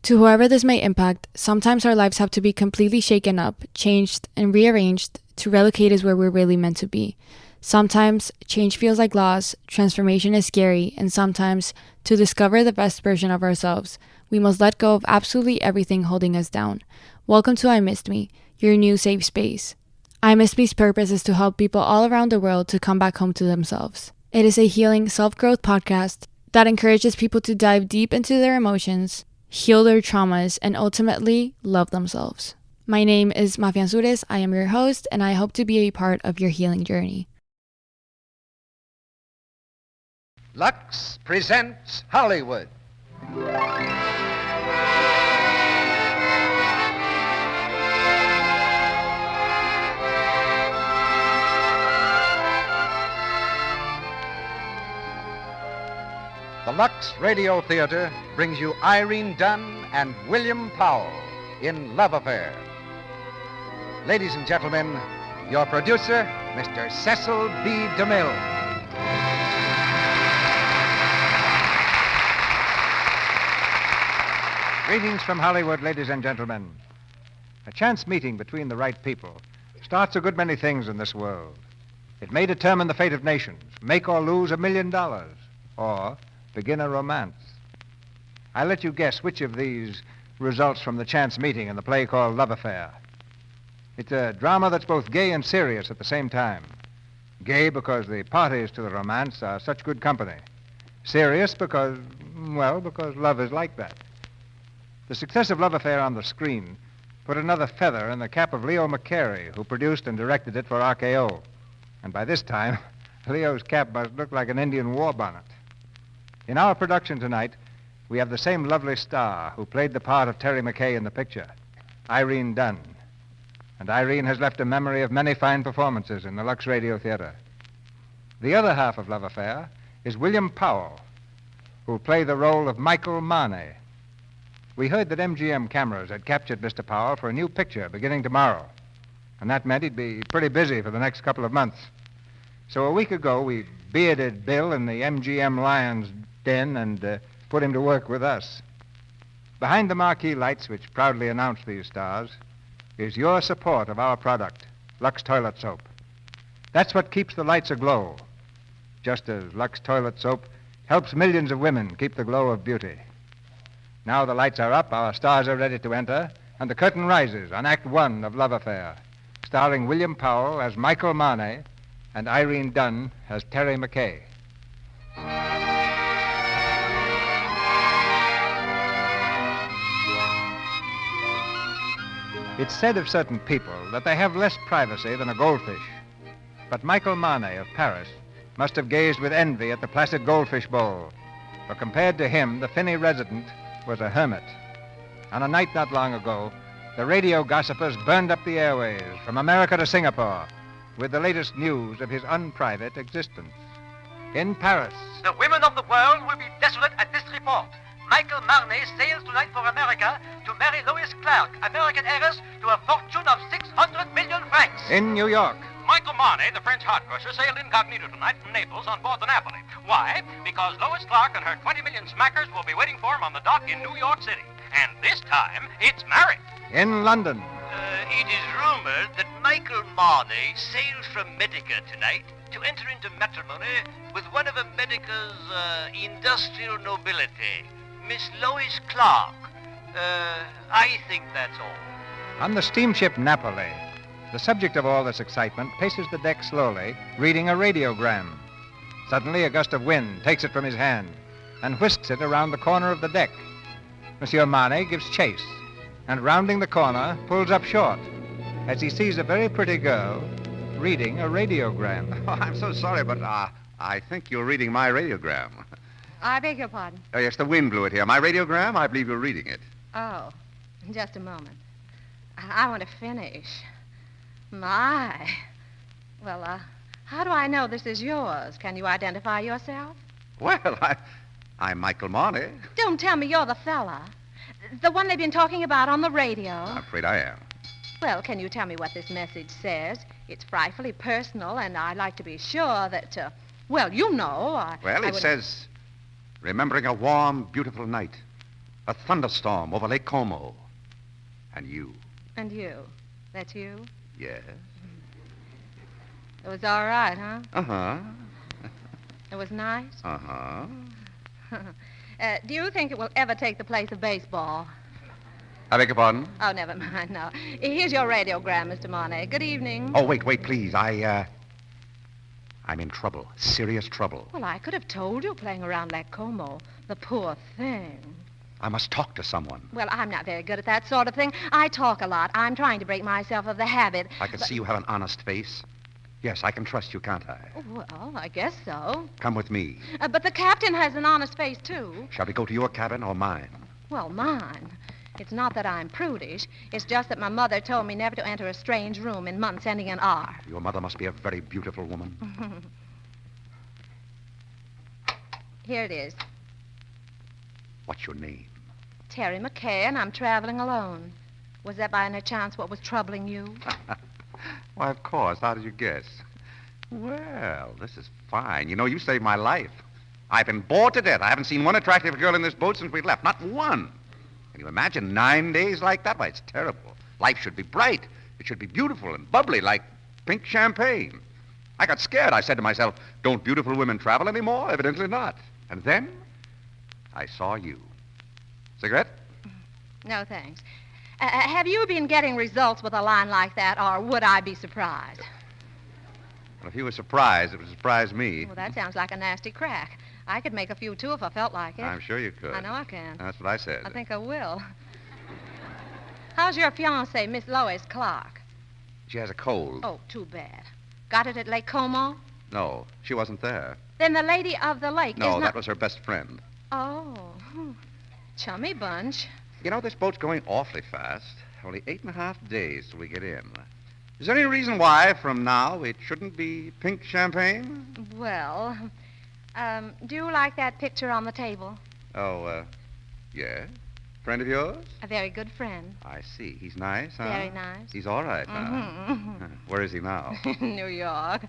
To whoever this may impact, sometimes our lives have to be completely shaken up, changed, and rearranged to relocate us where we're really meant to be. Sometimes change feels like loss, transformation is scary, and sometimes, to discover the best version of ourselves, we must let go of absolutely everything holding us down. Welcome to I Missed Me, your new safe space. I Missed Me's purpose is to help people all around the world to come back home to themselves. It is a healing self-growth podcast that encourages people to dive deep into their emotions, heal their traumas, and ultimately love themselves. My name is Mafia Ansures. I am your host, and I hope to be a part of your healing journey. Lux presents Hollywood. The Lux Radio Theater brings you Irene Dunn and William Powell in Love Affair. Ladies and gentlemen, your producer, Mr. Cecil B. DeMille. Greetings from Hollywood, ladies and gentlemen. A chance meeting between the right people starts a good many things in this world. It may determine the fate of nations, make or lose $1 million, or begin a romance. I'll let you guess which of these results from the chance meeting in the play called Love Affair. It's a drama that's both gay and serious at the same time. Gay because the parties to the romance are such good company. Serious because love is like that. The success of Love Affair on the screen put another feather in the cap of Leo McCary, who produced and directed it for RKO. And by this time, Leo's cap must look like an Indian war bonnet. In our production tonight, we have the same lovely star who played the part of Terry McKay in the picture, Irene Dunn. And Irene has left a memory of many fine performances in the Lux Radio Theater. The other half of Love Affair is William Powell, who'll play the role of Michael Marney. We heard that MGM cameras had captured Mr. Powell for a new picture beginning tomorrow, and that meant he'd be pretty busy for the next couple of months. So a week ago, we bearded Bill in the MGM Lions den and put him to work with us. Behind the marquee lights which proudly announce these stars is your support of our product, Lux Toilet Soap. That's what keeps the lights aglow, just as Lux Toilet Soap helps millions of women keep the glow of beauty. Now the lights are up, our stars are ready to enter, and the curtain rises on Act One of Love Affair, starring William Powell as Michael Marney and Irene Dunn as Terry McKay. It's said of certain people that they have less privacy than a goldfish. But Michael Marney of Paris must have gazed with envy at the placid goldfish bowl, for compared to him, the finny resident was a hermit. On a night not long ago, the radio gossipers burned up the airways from America to Singapore with the latest news of his unprivate existence. In Paris, the women of the world will be desolate at this report. Michael Marney sails tonight for America to marry Lois Clark, American heiress to a fortune of 600 million francs. In New York, Michael Marney, the French heart crusher, sailed incognito tonight from Naples on board the Napoli. Why? Because Lois Clark and her 20 million smackers will be waiting for him on the dock in New York City. And this time, it's married. In London, It is rumored that Michael Marney sails from Medica tonight to enter into matrimony with one of America's industrial nobility, Miss Lois Clark. I think that's all. on the steamship Napoli, the subject of all this excitement paces the deck slowly, reading a radiogram. Suddenly, a gust of wind takes it from his hand and whisks it around the corner of the deck. Monsieur Marney gives chase, and rounding the corner, pulls up short as he sees a very pretty girl reading a radiogram. Oh, I'm so sorry, but I think you're reading my radiogram. I beg your pardon. Oh, yes, the wind blew it here. My radiogram, I believe you're reading it. Oh, just a moment. I want to finish. My. Well, how do I know this is yours? Can you identify yourself? Well, I'm Michael Marney. Don't tell me you're the fella. The one they've been talking about on the radio. I'm afraid I am. Well, can you tell me what this message says? It's frightfully personal, and I'd like to be sure that, Well, it says, remembering a warm, beautiful night. A thunderstorm over Lake Como. And you. And you. That's you? Yes. It was all right, huh? Uh-huh. It was nice? Uh-huh. Do you think it will ever take the place of baseball? I beg your pardon? Oh, never mind, no. Here's your radiogram, Mr. Monet. Good evening. Oh, wait, please. I'm in trouble. Serious trouble. Well, I could have told you playing around Lake Como. The poor thing. I must talk to someone. Well, I'm not very good at that sort of thing. I talk a lot. I'm trying to break myself of the habit. I can see you have an honest face. Yes, I can trust you, can't I? Well, I guess so. Come with me. But the captain has an honest face, too. Shall we go to your cabin or mine? Well, mine. It's not that I'm prudish. It's just that my mother told me never to enter a strange room in months ending in R. Your mother must be a very beautiful woman. Here it is. What's your name? Terry McKay, and I'm traveling alone. Was that by any chance what was troubling you? Why, of course. How did you guess? Well, this is fine. You know, you saved my life. I've been bored to death. I haven't seen one attractive girl in this boat since we left. Not one. Can you imagine 9 days like that? Why, it's terrible. Life should be bright. It should be beautiful and bubbly like pink champagne. I got scared. I said to myself, don't beautiful women travel anymore? Evidently not. And then I saw you. Cigarette? No, thanks. Have you been getting results with a line like that, or would I be surprised? Well, if you were surprised, it would surprise me. Well, that sounds like a nasty crack. I could make a few, too, if I felt like it. I'm sure you could. I know I can. That's what I said. I think I will. How's your fiancée, Miss Lois Clark? She has a cold. Oh, too bad. Got it at Lake Como? No, she wasn't there. Then the lady of the lake No, is not... that was her best friend. Oh, chummy bunch. You know, this boat's going awfully fast. Only 8.5 days till we get in. Is there any reason why, from now, it shouldn't be pink champagne? Well, do you like that picture on the table? Oh, yeah. Friend of yours? A very good friend. I see. He's nice, huh? Very nice. He's all right, huh? Where is he now? New York.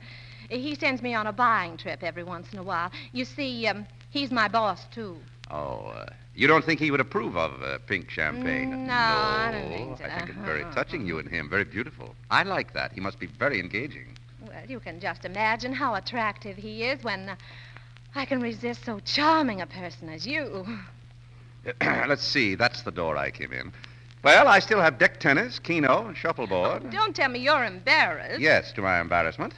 He sends me on a buying trip every once in a while. You see, he's my boss, too. Oh, you don't think he would approve of pink champagne? No, I don't think so. I think it's very touching, you and him. Very beautiful. I like that. He must be very engaging. Well, you can just imagine how attractive he is when I can resist so charming a person as you. Let's see. That's the door I came in. Well, I still have deck tennis, keno, and shuffleboard. Oh, don't tell me you're embarrassed. Yes, to my embarrassment.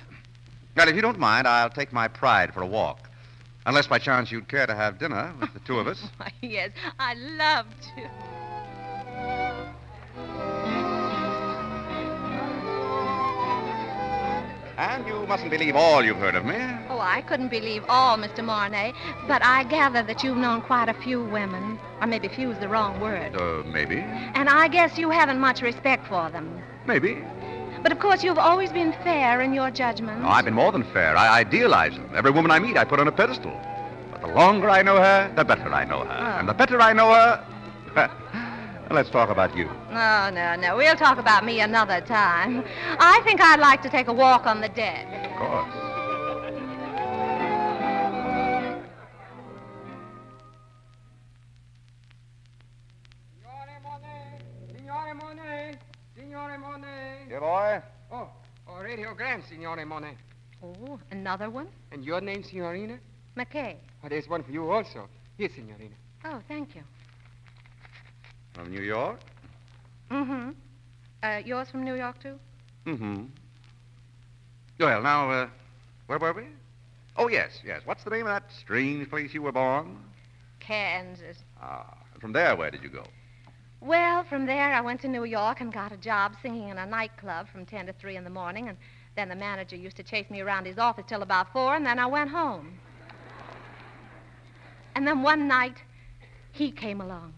Well, if you don't mind, I'll take my pride for a walk. Unless, by chance, you'd care to have dinner with the two of us. Why, yes, I'd love to. And you mustn't believe all you've heard of me. Oh, I couldn't believe all, Mr. Mornay, but I gather that you've known quite a few women. Or maybe few's the wrong word. Maybe. And I guess you haven't much respect for them. Maybe. But, of course, you've always been fair in your judgment. No, I've been more than fair. I idealize them. Every woman I meet, I put on a pedestal. But the longer I know her, the better I know her. Oh. And the better I know her... Let's talk about you. No. We'll talk about me another time. I think I'd like to take a walk on the deck. Of course. Signore Monet. Here, boy. Oh, radiogram, Signore Monet. Oh, another one? And your name, Signorina? McKay. Oh, there's one for you also. Here, Signorina. Oh, thank you. From New York? Mm-hmm. Yours from New York, too? Mm-hmm. Well, now, where were we? Oh, yes. What's the name of that strange place you were born? Kansas. Ah, and from there, where did you go? Well, from there, I went to New York and got a job singing in a nightclub from 10 to 3 in the morning, and then the manager used to chase me around his office till about 4, and then I went home. And then one night, he came along.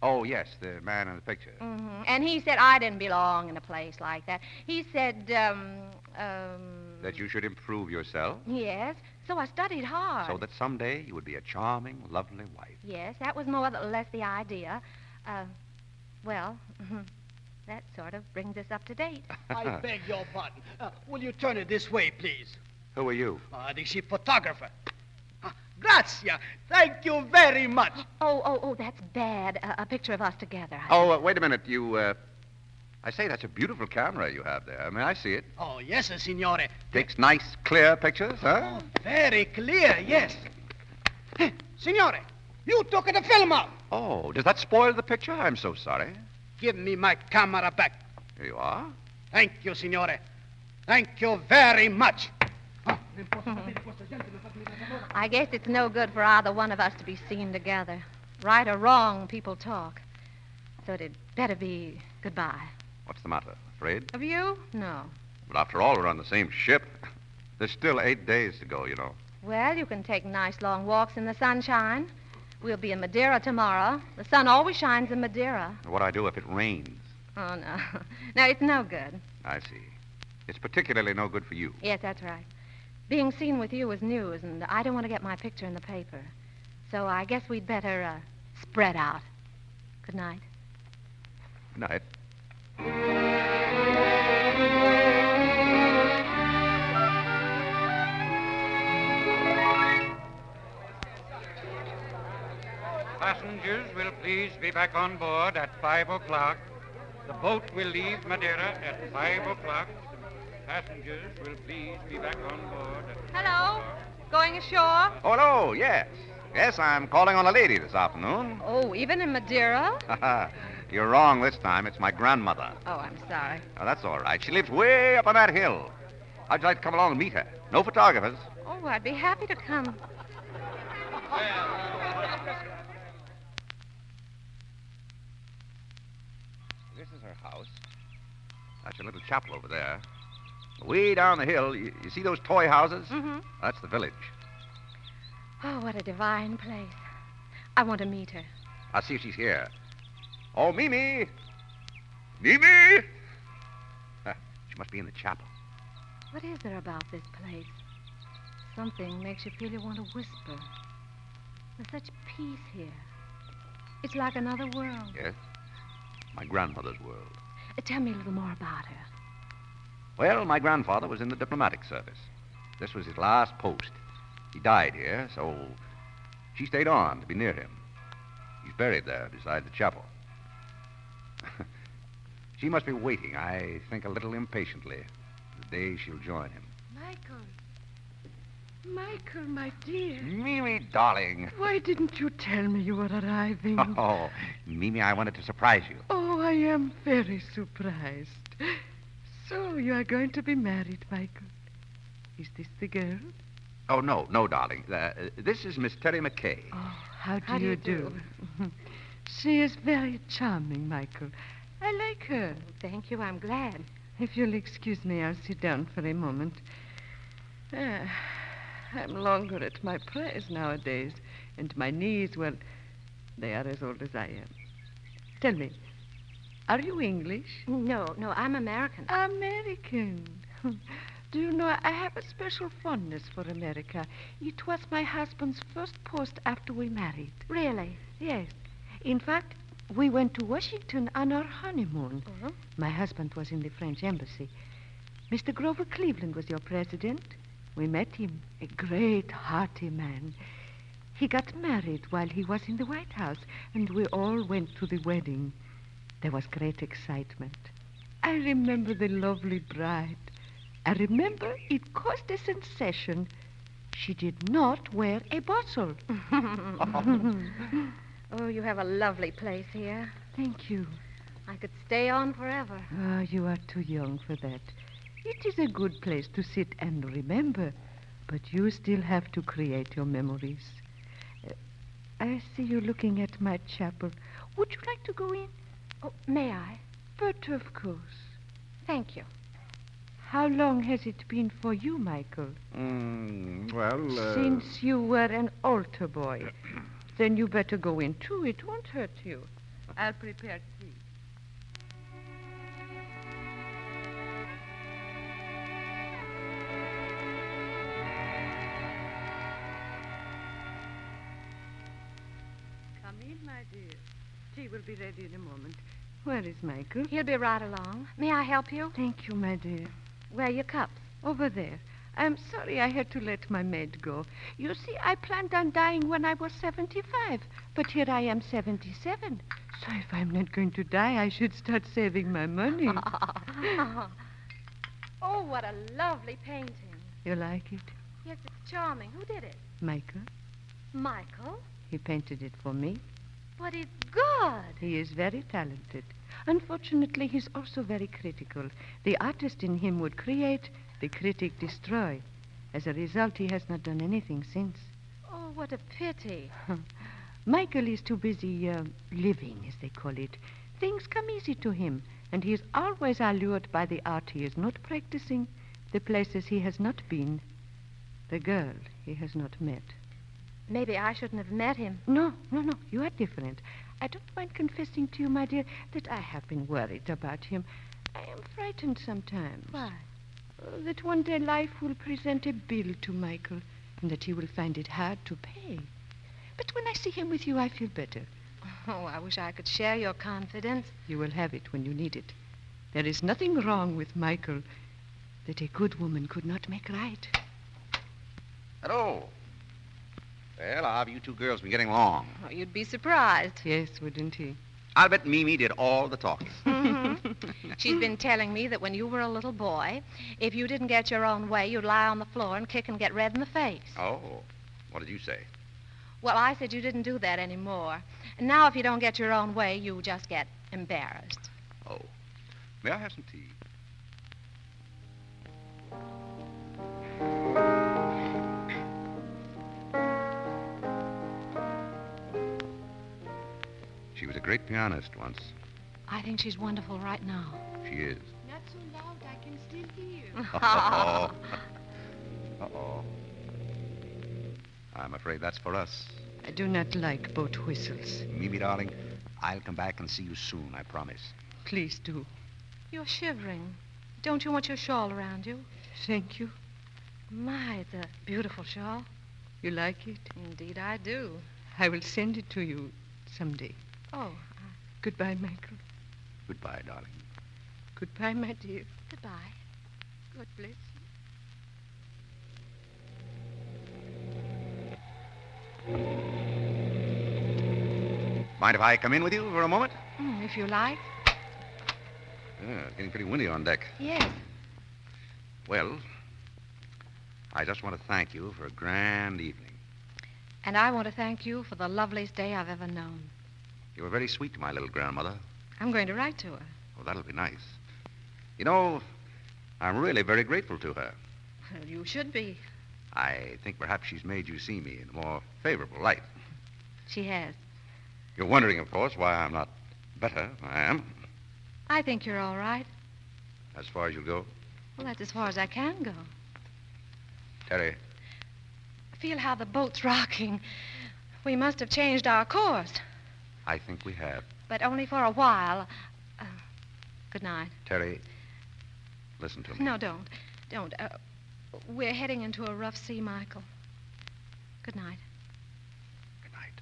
Oh, yes, the man in the picture. Mm-hmm. And he said I didn't belong in a place like that. He said, That you should improve yourself? Yes. So I studied hard. So that someday you would be a charming, lovely wife. Yes, that was more or less the idea. Well, that sort of brings us up to date. I beg your pardon. Will you turn it this way, please? Who are you? The ship photographer. Grazie. Thank you very much. Oh, that's bad. A picture of us together. Oh, wait a minute. I say, that's a beautiful camera you have there. May I see it? Oh, yes, signore. Takes nice, clear pictures, huh? Oh, very clear, yes. Signore, you took the film out. Oh, does that spoil the picture? I'm so sorry. Give me my camera back. Here you are. Thank you, signore. Thank you very much. I guess it's no good for either one of us to be seen together. Right or wrong, people talk. So it'd better be goodbye. What's the matter? Afraid? Of you? No. But after all, we're on the same ship. There's still 8 days to go, you know. Well, you can take nice long walks in the sunshine. We'll be in Madeira tomorrow. The sun always shines in Madeira. What do I do if it rains? Oh, no. No, it's no good. I see. It's particularly no good for you. Yes, that's right. Being seen with you is news, and I don't want to get my picture in the paper. So I guess we'd better spread out. Good night. Good night. Passengers will please be back on board at 5 o'clock. The boat will leave Madeira at 5 o'clock. Passengers will please be back on board at... Hello? Going ashore? Oh, no, yes. Yes, I'm calling on a lady this afternoon. Oh, even in Madeira? You're wrong this time. It's my grandmother. Oh, I'm sorry. Oh, that's all right. She lives way up on that hill. How'd you like to come along and meet her? No photographers. Oh, I'd be happy to come. This is her house. That's a little chapel over there. Way down the hill, you see those toy houses? Mm-hmm. That's the village. Oh, what a divine place. I want to meet her. I'll see if she's here. Oh, Mimi! Mimi! She must be in the chapel. What is there about this place? Something makes you feel you want to whisper. There's such peace here. It's like another world. Yes? My grandmother's world. Tell me a little more about her. Well, my grandfather was in the diplomatic service. This was his last post. He died here, so she stayed on to be near him. He's buried there beside the chapel. She must be waiting, I think, a little impatiently, the day she'll join him. Michael, my dear. Mimi, darling. Why didn't you tell me you were arriving? Oh, Mimi, I wanted to surprise you. Oh, I am very surprised. So, you are going to be married, Michael. Is this the girl? Oh, no, darling. This is Miss Terry McKay. Oh, how do you do? She is very charming, Michael. I like her. Thank you, I'm glad. If you'll excuse me, I'll sit down for a moment. I'm longer at my prayers nowadays, and my knees, well, they are as old as I am. Tell me, are you English? No, I'm American. American. Do you know, I have a special fondness for America. It was my husband's first post after we married. Really? Yes. In fact, we went to Washington on our honeymoon. Uh-huh. My husband was in the French embassy. Mr. Grover Cleveland was your president. We met him, a great, hearty man. He got married while he was in the White House, and we all went to the wedding. There was great excitement. I remember the lovely bride. I remember it caused a sensation. She did not wear a bustle. Oh, you have a lovely place here. Thank you. I could stay on forever. Oh, you are too young for that. It is a good place to sit and remember, but you still have to create your memories. I see you looking at my chapel. Would you like to go in? Oh, may I? But of course. Thank you. How long has it been for you, Michael? Since you were an altar boy. Then you better go in, too. It won't hurt you. I'll prepare tea. Come in, my dear. Tea will be ready in a moment. Where is Michael? He'll be right along. May I help you? Thank you, my dear. Where are your cups? Over there. I'm sorry I had to let my maid go. You see, I planned on dying when I was 75, but here I am 77. So if I'm not going to die, I should start saving my money. Oh, what a lovely painting. You like it? Yes, it's charming. Who did it? Michael? Michael? He painted it for me. But it's good. He is very talented. Unfortunately, he's also very critical. The artist in him would create, the critic destroy. As a result, he has not done anything since. Oh, what a pity. Michael is too busy living, as they call it. Things come easy to him, and he is always allured by the art he is not practicing, the places he has not been, the girl he has not met. Maybe I shouldn't have met him. No. You are different. I don't mind confessing to you, my dear, that I have been worried about him. I am frightened sometimes. Why? That one day life will present a bill to Michael, and that he will find it hard to pay. But when I see him with you, I feel better. Oh, I wish I could share your confidence. You will have it when you need it. There is nothing wrong with Michael that a good woman could not make right. Hello. Well, how have you two girls been getting along? Oh, you'd be surprised. Yes, wouldn't he? I'll bet Mimi did all the talking. She's been telling me that when you were a little boy, if you didn't get your own way, you'd lie on the floor and kick and get red in the face. Oh, what did you say? Well, I said you didn't do that anymore. And now if you don't get your own way, you just get embarrassed. Oh, may I have some tea? She was a great pianist once. I think she's wonderful right now. She is. Not so loud, I can still hear. Uh-oh. Uh-oh. I'm afraid that's for us. I do not like boat whistles. Mimi, darling, I'll come back and see you soon, I promise. Please do. You're shivering. Don't you want your shawl around you? Thank you. My, it's a beautiful shawl. You like it? Indeed, I do. I will send it to you someday. Oh, Goodbye, Michael. Goodbye, darling. Goodbye, my dear. goodbye. God bless you. Mind if I come in with you for a moment? If you like. Yeah, it's getting pretty windy on deck. Yes. Well, I just want to thank you for a grand evening. And I want to thank you for the loveliest day I've ever known. You were very sweet to my little grandmother. I'm going to write to her. Oh, that'll be nice. You know, I'm really very grateful to her. Well, you should be. I think perhaps she's made you see me in a more favorable light. She has. You're wondering, of course, why I'm not better. I am. I think you're all right. As far as you'll go. Well, that's as far as I can go. Terry, Feel how the boat's rocking. We must have changed our course. I think we have. But only for a while. Good night. Terry, listen to me. No, don't. Don't. We're heading into a rough sea, Michael. Good night. Good night.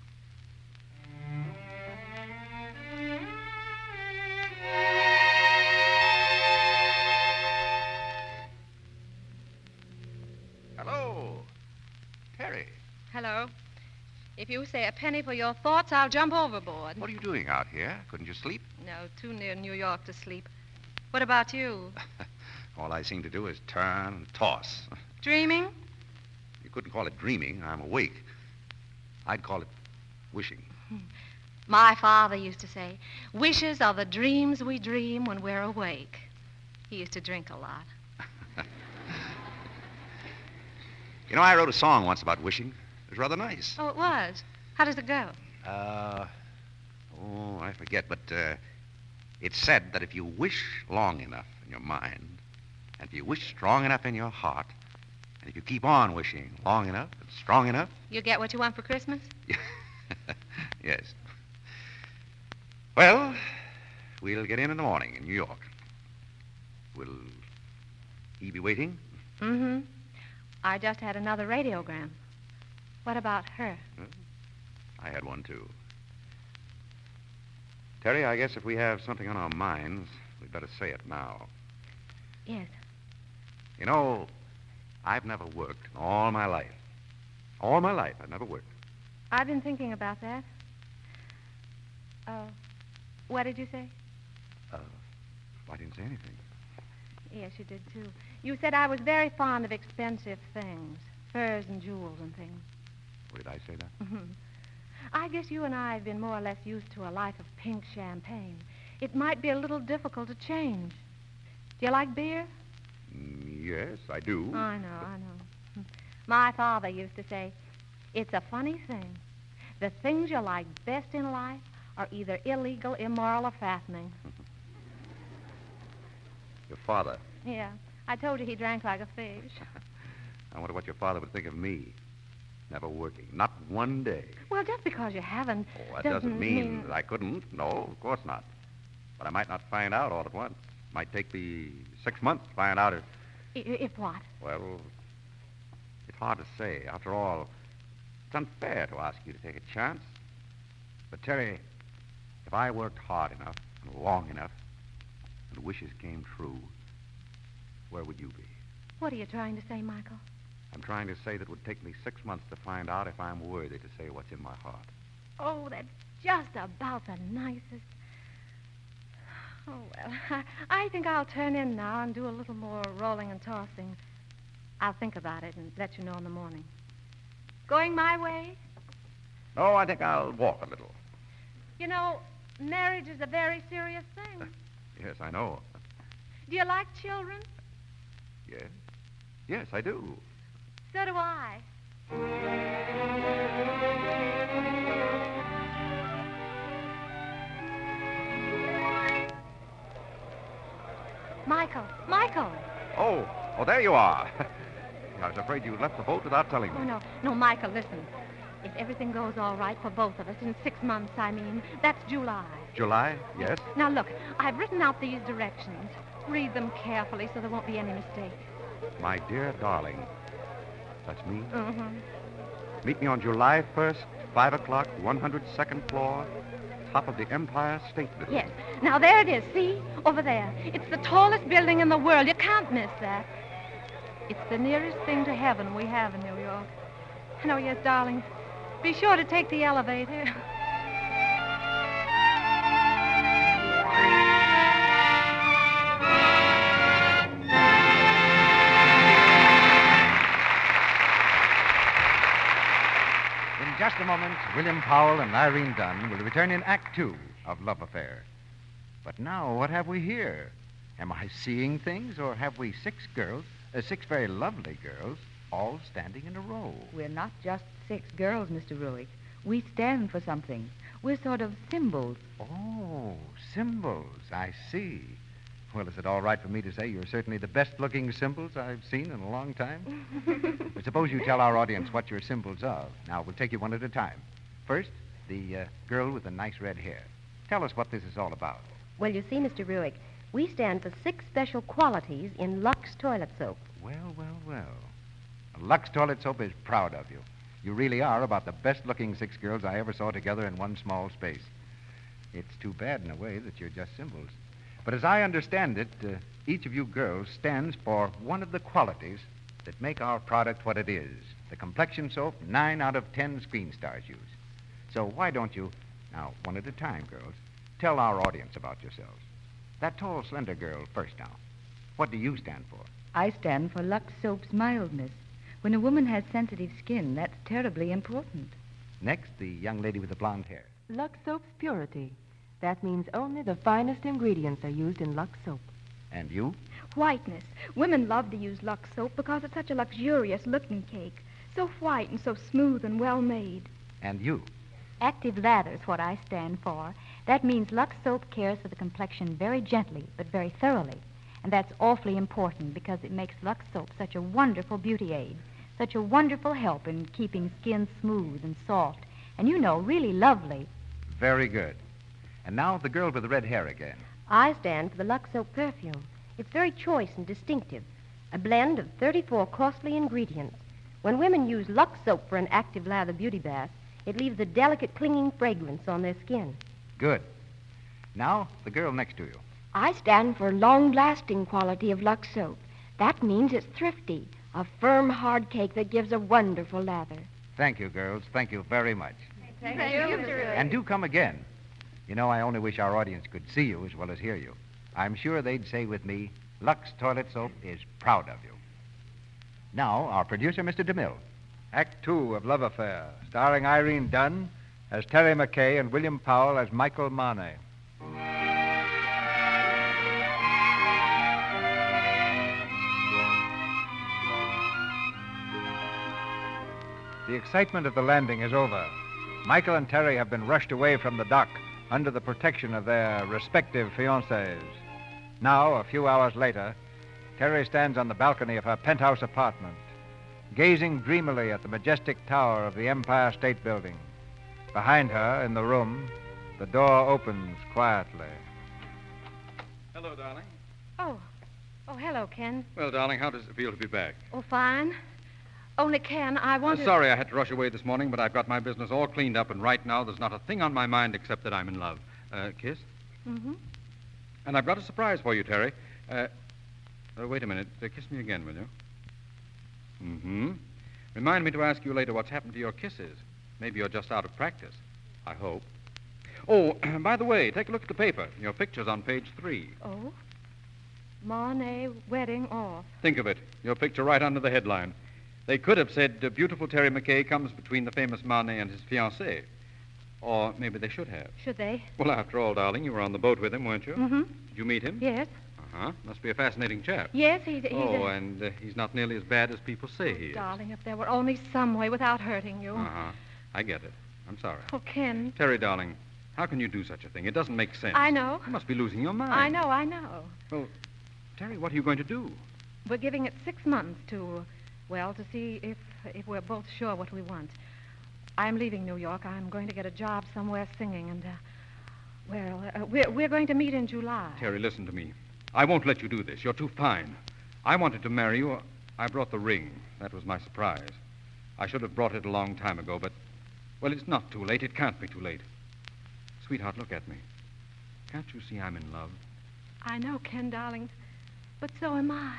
Hello. Terry. Hello. If you say a penny for your thoughts, I'll jump overboard. What are you doing out here? Couldn't you sleep? No, too near New York to sleep. What about you? All I seem to do is turn and toss. Dreaming? You couldn't call it dreaming. I'm awake. I'd call it wishing. My father used to say, wishes are the dreams we dream when we're awake. He used to drink a lot. You know, I wrote a song once about wishing. It was rather nice. Oh, it was? How does it go? I forget, but it said that if you wish long enough in your mind, and if you wish strong enough in your heart, and if you keep on wishing long enough and strong enough... You get what you want for Christmas? Yes. Well, we'll get in the morning in New York. Will he be waiting? Mm-hmm. I just had another radiogram. What about her? I had one, too. Terry, I guess if we have something on our minds, we'd better say it now. Yes. You know, I've never worked in all my life. All my life, I've never worked. I've been thinking about that. What did you say? I didn't say anything. Yes, you did, too. You said I was very fond of expensive things. Furs and jewels and things. What did I say that? Mm-hmm. I guess you and I have been more or less used to a life of pink champagne. It might be a little difficult to change. Do you like beer? Yes, I do. I know. My father used to say, it's a funny thing. The things you like best in life are either illegal, immoral, or fattening. Your father? Yeah. I told you he drank like a fish. I wonder what your father would think of me. Never working. Not one day. Well, just because you haven't That doesn't mean that I couldn't. No, of course not. But I might not find out all at once. Might take me 6 months to find out if... If what? Well, it's hard to say. After all, it's unfair to ask you to take a chance. But, Terry, if I worked hard enough and long enough and wishes came true, where would you be? What are you trying to say, Michael? I'm trying to say that it would take me 6 months to find out if I'm worthy to say what's in my heart. Oh, that's just about the nicest. Oh, well, I think I'll turn in now and do a little more rolling and tossing. I'll think about it and let you know in the morning. Going my way? No, I think I'll walk a little. You know, marriage is a very serious thing. Yes, I know. Do you like children? Yes. Yes, I do. So do I. Michael. Oh, there you are. I was afraid you left the boat without telling me. Oh, no, Michael, listen. If everything goes all right for both of us, in 6 months, that's July. July? Yes. Now, look, I've written out these directions. Read them carefully so there won't be any mistake. My dear darling, that's me? Mm-hmm. Meet me on July 1st, 5 o'clock, 102nd floor, top of the Empire State Building. Yes. Now, there it is. See? Over there. It's the tallest building in the world. You can't miss that. It's the nearest thing to heaven we have in New York. Oh, yes, darling. Be sure to take the elevator. In just a moment, William Powell and Irene Dunn will return in Act 2 of Love Affair. But now, what have we here? Am I seeing things, or have we six very lovely girls, all standing in a row? We're not just 6 girls, Mr. Ruick. We stand for something. We're sort of symbols. Oh, symbols. I see. Well, is it all right for me to say you're certainly the best-looking symbols I've seen in a long time? But suppose you tell our audience what your symbols are. Now, we'll take you one at a time. First, the girl with the nice red hair. Tell us what this is all about. Well, you see, Mr. Ruick, we stand for 6 special qualities in Lux toilet soap. Well. Lux Toilet Soap is proud of you. You really are about the best-looking 6 girls I ever saw together in one small space. It's too bad, in a way, that you're just symbols. But as I understand it, each of you girls stands for one of the qualities that make our product what it is, the complexion soap 9 out of 10 screen stars use. So why don't you, now, one at a time, girls, tell our audience about yourselves. That tall, slender girl first now. What do you stand for? I stand for Lux Soap's mildness. When a woman has sensitive skin, that's terribly important. Next, the young lady with the blonde hair. Lux Soap's purity. That means only the finest ingredients are used in Lux Soap. And you? Whiteness. Women love to use Lux Soap because it's such a luxurious-looking cake. So white and so smooth and well-made. And you? Active lather's what I stand for. That means Lux Soap cares for the complexion very gently, but very thoroughly. And that's awfully important because it makes Lux Soap such a wonderful beauty aid, such a wonderful help in keeping skin smooth and soft, and, really lovely. Very good. And now the girl with the red hair again. I stand for the Lux Soap perfume. It's very choice and distinctive, a blend of 34 costly ingredients. When women use Lux Soap for an active lather beauty bath, it leaves a delicate, clinging fragrance on their skin. Good. Now, the girl next to you. I stand for long-lasting quality of Lux Soap. That means it's thrifty. A firm, hard cake that gives a wonderful lather. Thank you, girls. Thank you very much. Thank you. And do come again. You know, I only wish our audience could see you as well as hear you. I'm sure they'd say with me, Lux Toilet Soap is proud of you. Now, our producer, Mr. DeMille. Act 2 of Love Affair, starring Irene Dunn as Terry McKay and William Powell as Michael Marney. The excitement of the landing is over. Michael and Terry have been rushed away from the dock under the protection of their respective fiancés. Now, a few hours later, Terry stands on the balcony of her penthouse apartment, gazing dreamily at the majestic tower of the Empire State Building. Behind her, in the room, the door opens quietly. Hello, darling. Oh, hello, Ken. Well, darling, how does it feel to be back? Oh, fine. Only, Ken, I wanted... Sorry I had to rush away this morning, but I've got my business all cleaned up, and right now there's not a thing on my mind except that I'm in love. Kiss? Mm-hmm. And I've got a surprise for you, Terry. Wait a minute. Kiss me again, will you? Mm-hmm. Remind me to ask you later what's happened to your kisses. Maybe you're just out of practice. I hope. Oh, by the way, take a look at the paper. Your picture's on page 3. Oh? Monet wedding off. Think of it. Your picture right under the headline. They could have said, beautiful Terry McKay comes between the famous Monet and his fiancée. Or maybe they should have. Should they? Well, after all, darling, you were on the boat with him, weren't you? Mm-hmm. Did you meet him? Yes. Uh-huh. Must be a fascinating chap. Yes, he's and he's not nearly as bad as people say he is. Darling, if there were only some way without hurting you. Uh-huh. I get it. I'm sorry. Oh, Ken. Terry, darling, how can you do such a thing? It doesn't make sense. I know. You must be losing your mind. I know. Well, Terry, what are you going to do? We're giving it 6 months to see if we're both sure what we want. I'm leaving New York. I'm going to get a job somewhere singing, and, we're going to meet in July. Terry, listen to me. I won't let you do this. You're too fine. I wanted to marry you. I brought the ring. That was my surprise. I should have brought it a long time ago, but, well, it's not too late. It can't be too late. Sweetheart, look at me. Can't you see I'm in love? I know, Ken, darling, but so am I.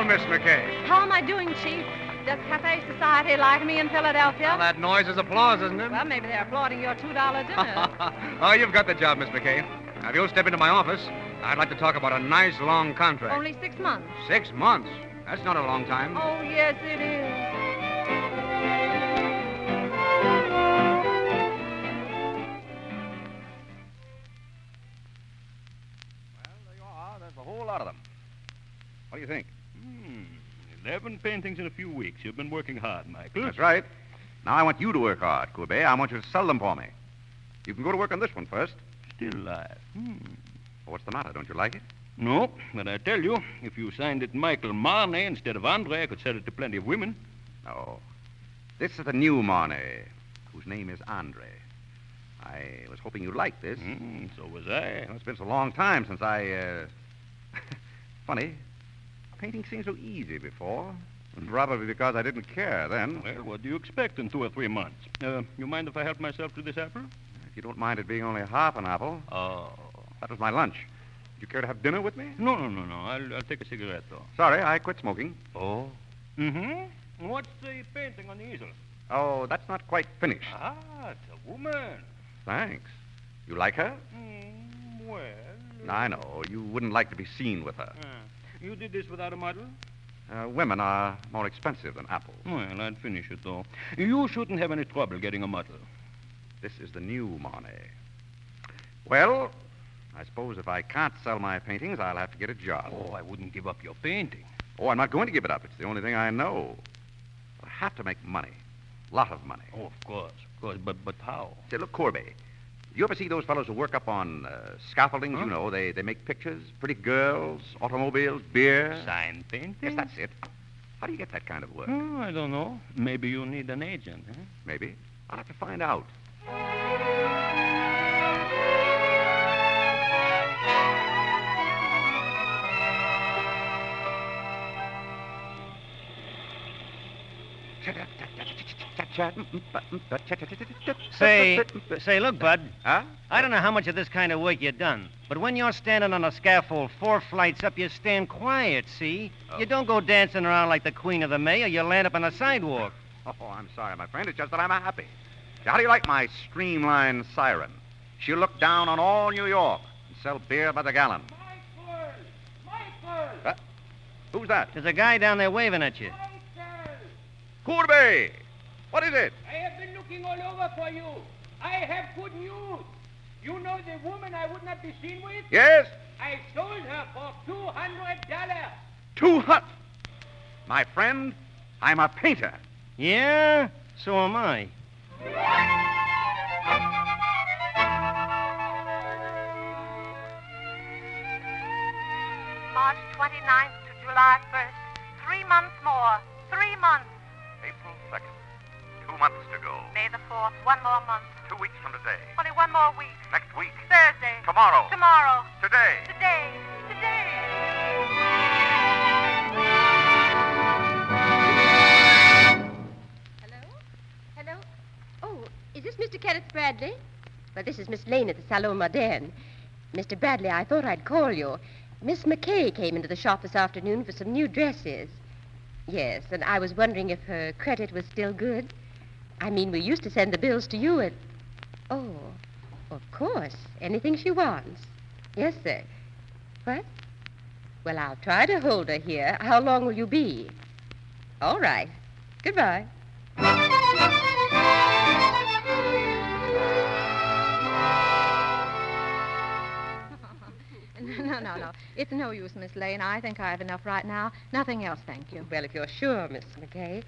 Miss McKay. How am I doing, Chief? Does Cafe Society like me in Philadelphia? Well, that noise is applause, isn't it? Well, maybe they're applauding your $2 dinner. Oh, you've got the job, Miss McKay. Now, if you'll step into my office, I'd like to talk about a nice, long contract. Only 6 months. 6 months? That's not a long time. Oh, yes, it is. Well, there you are. There's a whole lot of them. What do you think? 11 paintings in a few weeks. You've been working hard, Michael. That's right. Now I want you to work hard, Courbet. I want you to sell them for me. You can go to work on this one first. Still alive. What's the matter? Don't you like it? No, but I tell you, if you signed it Michael Marney instead of Andre, I could sell it to plenty of women. No. This is the new Marney, whose name is Andre. I was hoping you'd like this. So was I. Well, it's been so long time since Funny. Painting seemed so easy before. Probably because I didn't care then. Well, what do you expect in 2 or 3 months? You mind if I help myself to this apple? If you don't mind it being only half an apple. Oh. That was my lunch. Would you care to have dinner with me? No. I'll take a cigarette, though. Sorry, I quit smoking. Oh? What's the painting on the easel? Oh, that's not quite finished. Ah, it's a woman. Thanks. You like her? Well... I know. You wouldn't like to be seen with her. You did this without a model? Women are more expensive than apples. Well, I'd finish it, though. You shouldn't have any trouble getting a model. This is the new Monet. Well, I suppose if I can't sell my paintings, I'll have to get a job. Oh, I wouldn't give up your painting. Oh, I'm not going to give it up. It's the only thing I know. I have to make money. A lot of money. Oh, of course. But how? Say, look, Courbet, You ever see those fellows who work up on scaffoldings? Huh? You know, they make pictures, pretty girls, automobiles, beer. Sign painting? Yes, that's it. How do you get that kind of work? Oh, I don't know. Maybe you need an agent, huh? Maybe. I'll have to find out. Say, look, Bud. Huh? I don't know how much of this kind of work you've done, but when you're standing on a scaffold 4 flights up, you stand quiet, see? Oh. You don't go dancing around like the Queen of the May, or you land up on the sidewalk. Oh, I'm sorry, my friend. It's just that I'm happy. How do you like my streamlined siren? She'll look down on all New York and sell beer by the gallon. Michael! Who's that? There's a guy down there waving at you. Courbet! What is it? I have been looking all over for you. I have good news. You know the woman I would not be seen with? Yes? I sold her for $200. 200. My friend, I'm a painter. Yeah? So am I. March 29th to July 1st. 3 months more. 3 months. April 2nd. 2 months to go. May the 4th. 1 more month. 2 weeks from today. Only 1 more week. Next week. Thursday. Tomorrow. Tomorrow. Today. Today. Today. Hello? Oh, is this Mr. Kenneth Bradley? Well, this is Miss Lane at the Salon Moderne. Mr. Bradley, I thought I'd call you. Miss McKay came into the shop this afternoon for some new dresses. Yes, and I was wondering if her credit was still good. I mean, we used to send the bills to you at... Oh, of course. Anything she wants. Yes, sir. What? Well, I'll try to hold her here. How long will you be? All right. Goodbye. No. It's no use, Miss Lane. I think I have enough right now. Nothing else, thank you. Well, if you're sure, Miss McKay.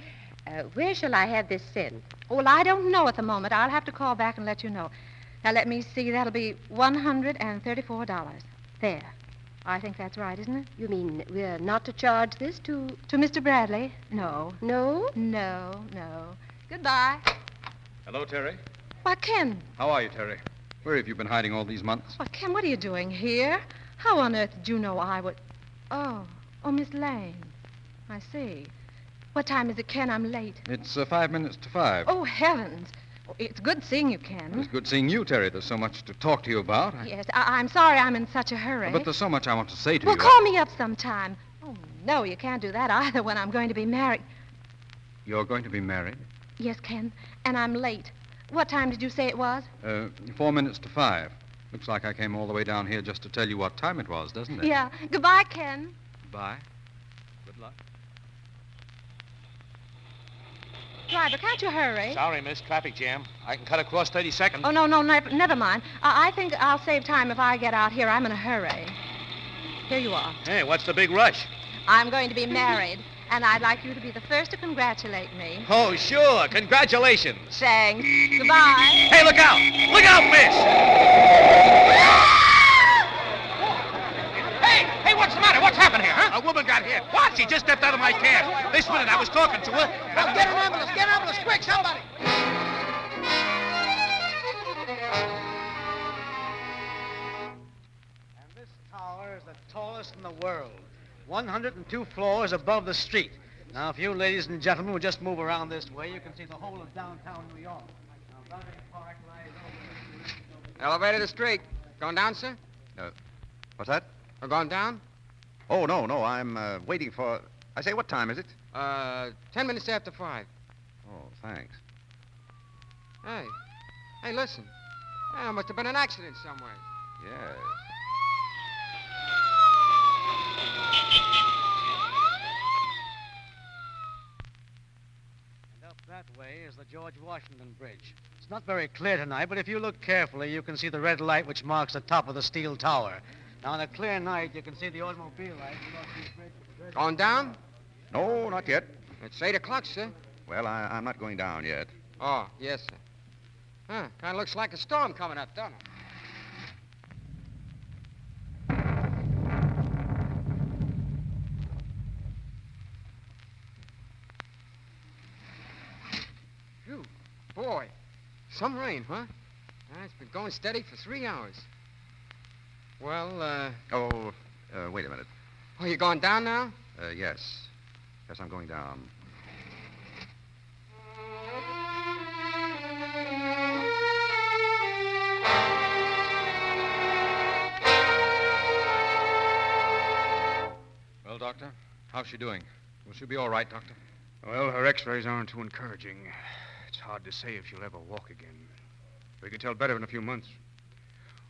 Where shall I have this sent? Well, I don't know at the moment. I'll have to call back and let you know. Now, let me see. That'll be $134. There. I think that's right, isn't it? You mean we're not to charge this to... To Mr. Bradley? No. No? No. Goodbye. Hello, Terry. Why, Ken. How are you, Terry? Where have you been hiding all these months? Why, Ken, what are you doing here? How on earth did you know I would... Oh, Miss Lane. I see. What time is it, Ken? I'm late. It's 5 minutes to 5. Oh, heavens. It's good seeing you, Ken. It's good seeing you, Terry. There's so much to talk to you about. Yes, I'm sorry I'm in such a hurry. But there's so much I want to say to well, you. Call me up sometime. Oh, no, you can't do that either when I'm going to be married. You're going to be married? Yes, Ken, and I'm late. What time did you say it was? 4 minutes to 5. Looks like I came all the way down here just to tell you what time it was, doesn't it? Yeah. Goodbye, Ken. Goodbye. Good luck. Driver, can't you hurry? Sorry, miss. Traffic jam. I can cut across 32nd. Oh, no, never mind. I think I'll save time if I get out here. I'm in a hurry. Here you are. Hey, what's the big rush? I'm going to be married, and I'd like you to be the first to congratulate me. Oh, sure. Congratulations. Thanks. Goodbye. Hey, look out! Look out, miss! Hey, what's the matter? What's happened here, huh? A woman got hit. What? She just stepped out of my cab. This minute I was talking to her. Well, get an ambulance, quick, somebody! And this tower is the tallest in the world. 102 floors above the street. Now, if you ladies and gentlemen would just move around this way, you can see the whole of downtown New York. Now, Broadway Park lies over... Elevator to street. Going down, sir? What's that? Or going down? Oh, no. I'm waiting for... I say, what time is it? 10 minutes after 5. Oh, thanks. Hey, listen. There must have been an accident somewhere. Yes. And up that way is the George Washington Bridge. It's not very clear tonight, but if you look carefully, you can see the red light which marks the top of the steel tower. Now, on a clear night, you can see the automobile light below this bridge. Going down? No, not yet. It's 8 o'clock, sir. Well, I'm not going down yet. Oh, yes, sir. Huh, kind of looks like a storm coming up, don't it? Phew, boy. Some rain, huh? It's been going steady for 3 hours. Well, Wait a minute. Oh, you going down now? Yes. Yes, I'm going down. Well, Doctor, how's she doing? Will she be all right, Doctor? Well, her x-rays aren't too encouraging. It's hard to say if she'll ever walk again. We can tell better in a few months.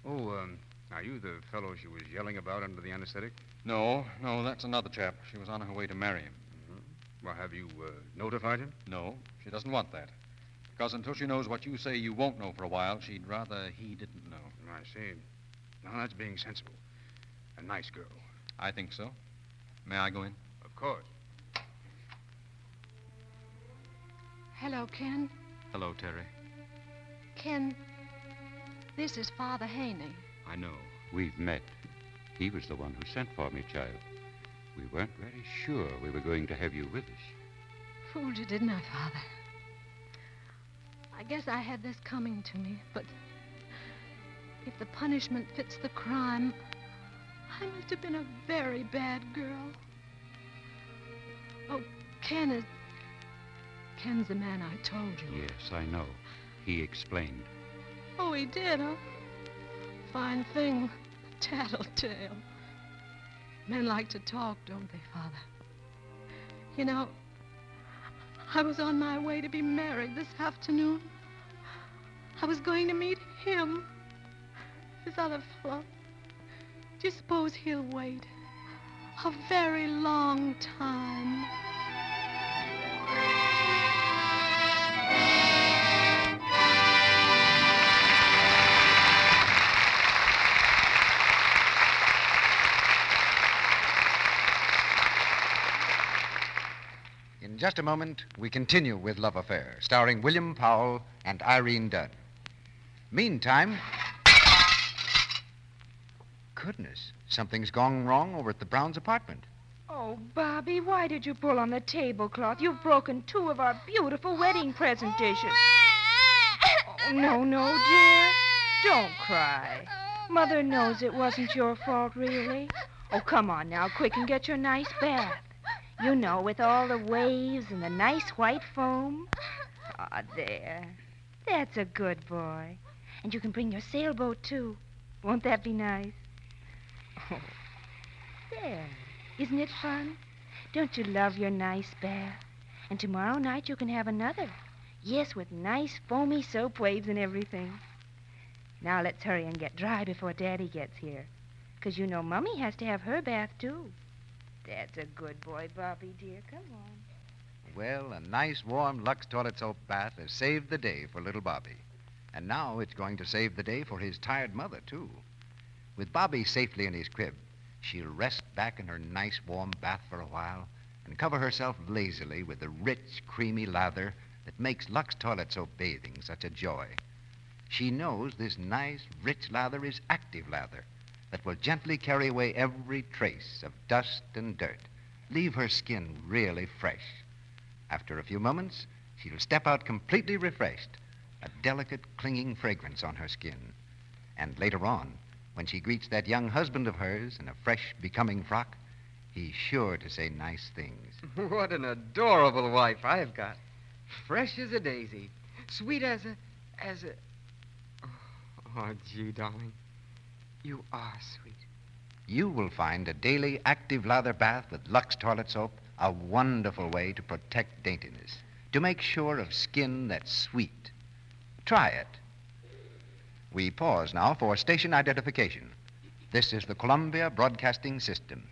Oh, are you the fellow she was yelling about under the anesthetic? No, that's another chap. She was on her way to marry him. Mm-hmm. Well, have you notified him? No, she doesn't want that. Because until she knows what you say you won't know for a while, she'd rather he didn't know. I see. Now, that's being sensible. A nice girl. I think so. May I go in? Of course. Hello, Ken. Hello, Terry. Ken, this is Father Haney. I know. We've met. He was the one who sent for me, child. We weren't very sure we were going to have you with us. Fooled you, didn't I, Father? I guess I had this coming to me, but if the punishment fits the crime, I must have been a very bad girl. Oh, Ken's the man I told you. Yes, I know. He explained. Oh, he did, huh? Fine thing. Tattletale. Men like to talk, don't they, Father? You know, I was on my way to be married this afternoon. I was going to meet him. This other fellow. Do you suppose he'll wait a very long time? In just a moment, we continue with Love Affair, starring William Powell and Irene Dunn. Meantime... Goodness, something's gone wrong over at the Browns' apartment. Oh, Bobby, why did you pull on the tablecloth? You've broken 2 of our beautiful wedding presentations. Oh, no, dear. Don't cry. Mother knows it wasn't your fault, really. Oh, come on now, quick and get your nice bath. You know, with all the waves and the nice white foam. Ah, there. That's a good boy. And you can bring your sailboat, too. Won't that be nice? Oh, there. Isn't it fun? Don't you love your nice bath? And tomorrow night you can have another. Yes, with nice foamy soap waves and everything. Now let's hurry and get dry before Daddy gets here. 'Cause you know Mummy has to have her bath, too. That's a good boy, Bobby, dear. Come on. Well, a nice, warm Lux toilet soap bath has saved the day for little Bobby. And now it's going to save the day for his tired mother, too. With Bobby safely in his crib, she'll rest back in her nice, warm bath for a while and cover herself lazily with the rich, creamy lather that makes Lux toilet soap bathing such a joy. She knows this nice, rich lather is active lather that will gently carry away every trace of dust and dirt, leave her skin really fresh. After a few moments, she'll step out completely refreshed, a delicate, clinging fragrance on her skin. And later on, when she greets that young husband of hers in a fresh, becoming frock, he's sure to say nice things. What an adorable wife I've got. Fresh as a daisy. Sweet as a... Oh, gee, darling. You are sweet. You will find a daily active lather bath with Lux toilet soap a wonderful way to protect daintiness, to make sure of skin that's sweet. Try it. We pause now for station identification. This is the Columbia Broadcasting System.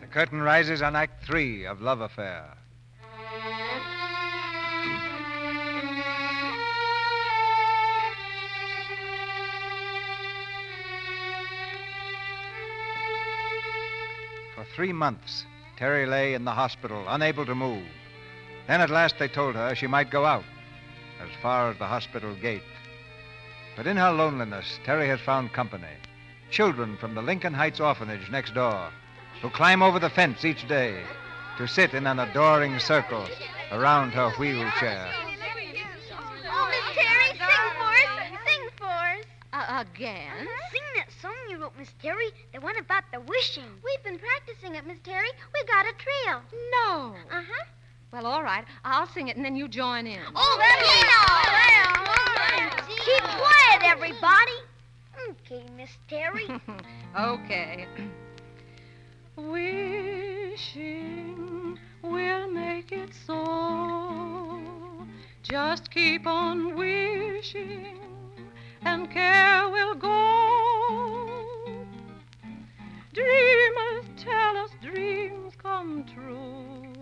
The curtain rises on Act 3 of Love Affair. 3 months, Terry lay in the hospital, unable to move. Then at last they told her she might go out, as far as the hospital gate. But in her loneliness, Terry has found company. Children from the Lincoln Heights orphanage next door, who climb over the fence each day to sit in an adoring circle around her wheelchair. Oh, Miss Terry, sing for us. Sing for us. Again? Sing that song you wrote, Miss Terry, the one about the wishing. We've been practicing it, Miss Terry. We got a trio. No. Uh-huh. Well, all right. I'll sing it, and then you join in. Oh, well. Keep quiet, everybody. Okay, Miss Terry. Okay. Wishing will make it so. Just keep on wishing, and care will go. Dreamers tell us dreams come true.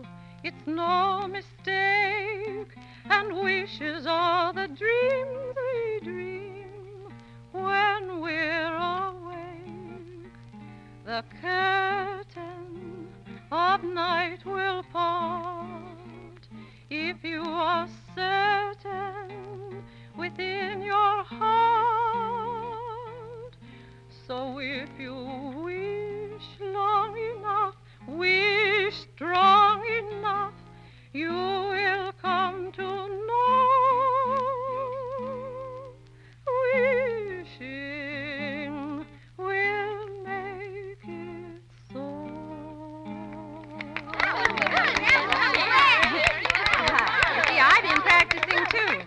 It's no mistake, and wishes are the dreams we dream when we're awake. The curtain of night will part if you are certain within your heart. So if you wish long enough, wish strong enough, you will come to know. Wishing will make it so. You see, I've been practicing too.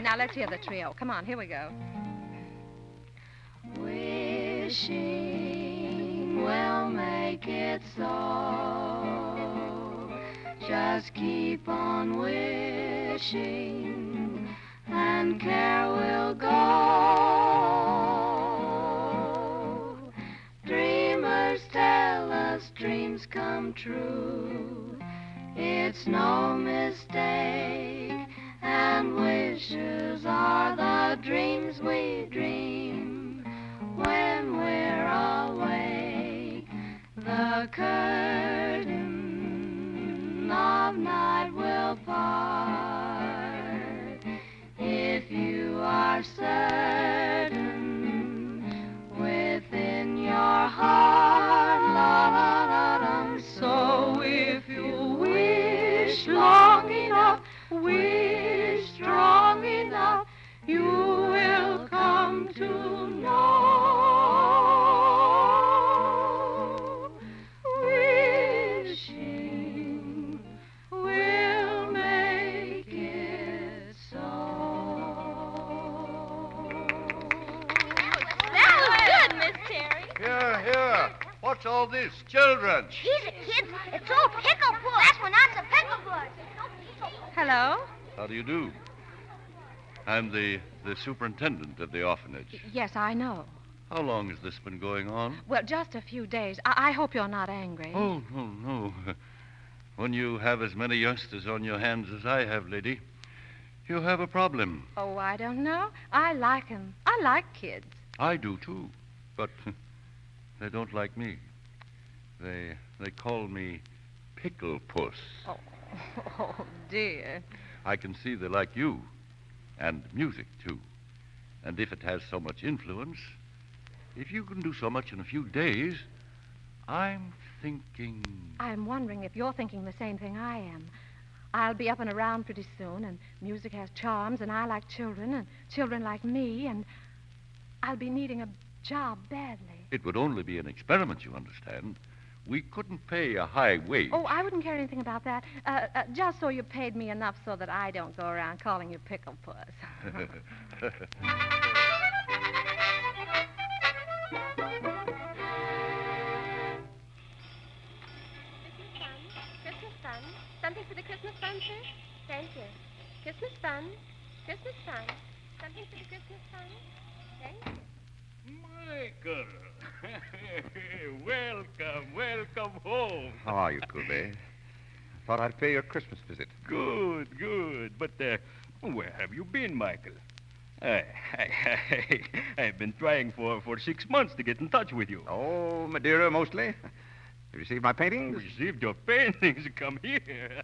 Now let's hear the trio. Come on, here we go. Wishing will make it so. Just keep on wishing, and care will go. Dreamers tell us dreams come true. It's no mistake, and wishes are the dreams we dream when we're awake. The curtain of night will part if you are certain within your heart. La, la, la, la. So if you wish long enough, wish strong enough, you will come to know. Wishing will make it so. That was good, Miss Terry. Here. What's all this? Children. Easy, kids. It's all pickle puss. That's when I'm the pickle puss. Hello? How do you do? I'm the superintendent of the orphanage. Yes, I know. How long has this been going on? Well, just a few days. I hope you're not angry. Oh, no. When you have as many youngsters on your hands as I have, lady, you have a problem. Oh, I don't know. I like 'em. I like kids. I do, too. But they don't like me. They call me Pickle Puss. Oh, dear. I can see they like you. And music, too. And if it has so much influence, if you can do so much in a few days, I'm thinking... I'm wondering if you're thinking the same thing I am. I'll be up and around pretty soon, and music has charms, and I like children, and children like me, and I'll be needing a job badly. It would only be an experiment, you understand. We couldn't pay a high wage. Oh, I wouldn't care anything about that. Just so you paid me enough so that I don't go around calling you Pickle Puss. Christmas fun. Something for the Christmas fun, sir? Thank you. Christmas fun. Christmas fun. Something for the Christmas fun? Thank you. Michael. Welcome home. How are you, Courbet? I thought I'd pay your Christmas visit. Good. But where have you been, Michael? I've been trying for 6 months to get in touch with you. Oh, Madeira mostly? You received my paintings? Received your paintings? Come here.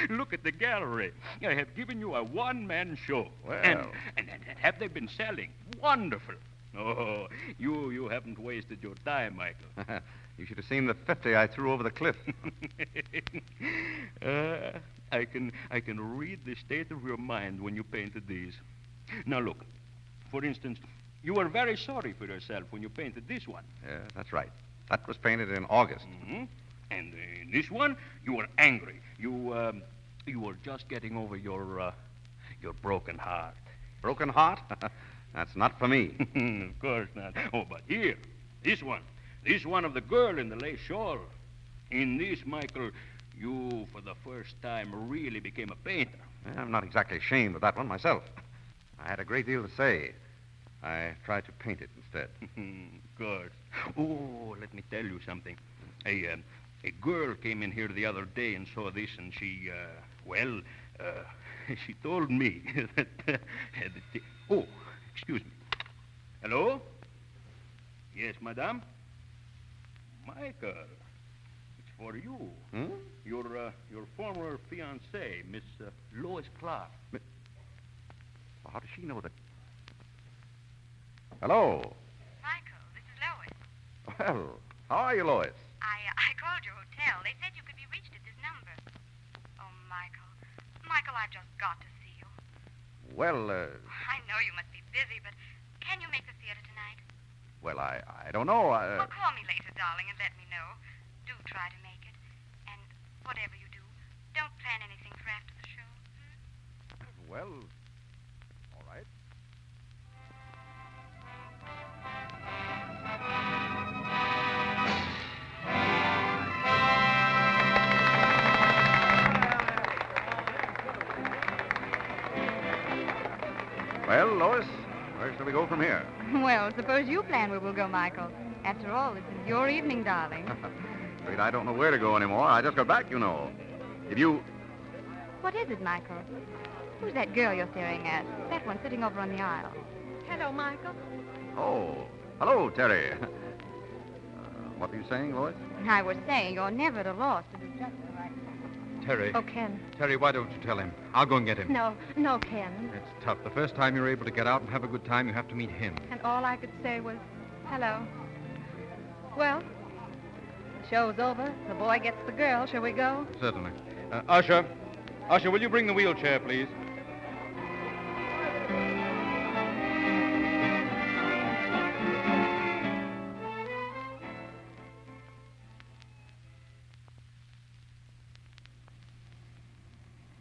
Look at the gallery. I have given you a one-man show. Well. And have they been selling? Wonderful. Oh, you haven't wasted your time, Michael. You should have seen the 50 I threw over the cliff. I can read the state of your mind when you painted these. Now look, for instance, you were very sorry for yourself when you painted this one. Yeah, that's right. That was painted in August. Mm-hmm. And in this one, you were angry. You were just getting over your broken heart. Broken heart? That's not for me. Of course not. Oh, but here, this one of the girl in the lace shawl. In this, Michael, you, for the first time, really became a painter. I'm not exactly ashamed of that one myself. I had a great deal to say. I tried to paint it instead. Of course. Oh, let me tell you something. A girl came in here the other day and saw this, and she told me that... Oh, excuse me. Hello? Yes, madame? Michael, it's for you. Hmm? Your former fiancée, Miss Lois Clark. How does she know that? Hello. Michael, this is Lois. Well, how are you, Lois? I called your hotel. They said you could be reached at this number. Oh, Michael. Michael, I've just got to see you. Well, I know you must be busy, but can you make the theater tonight? well, I don't know. Well, call me later, darling, and let me know. Do try to make it. And whatever you do, don't plan anything for after the show. Well, all right. Well, Lois, where shall we go from here? Well, suppose you plan where we'll go, Michael. After all, this is your evening, darling. Afraid I don't know where to go anymore. I just got back, you know. If you... What is it, Michael? Who's that girl you're staring at? That one sitting over on the aisle. Hello, Michael. Oh, hello, Terry. What were you saying, Lois? I was saying you're never at a loss to do just the right thing. Terry. Oh, Ken. Terry, why don't you tell him? I'll go and get him. No, Ken. It's tough. The first time you're able to get out and have a good time, you have to meet him. And all I could say was, hello. Well, the show's over. The boy gets the girl. Shall we go? Certainly. Usher, will you bring the wheelchair, please?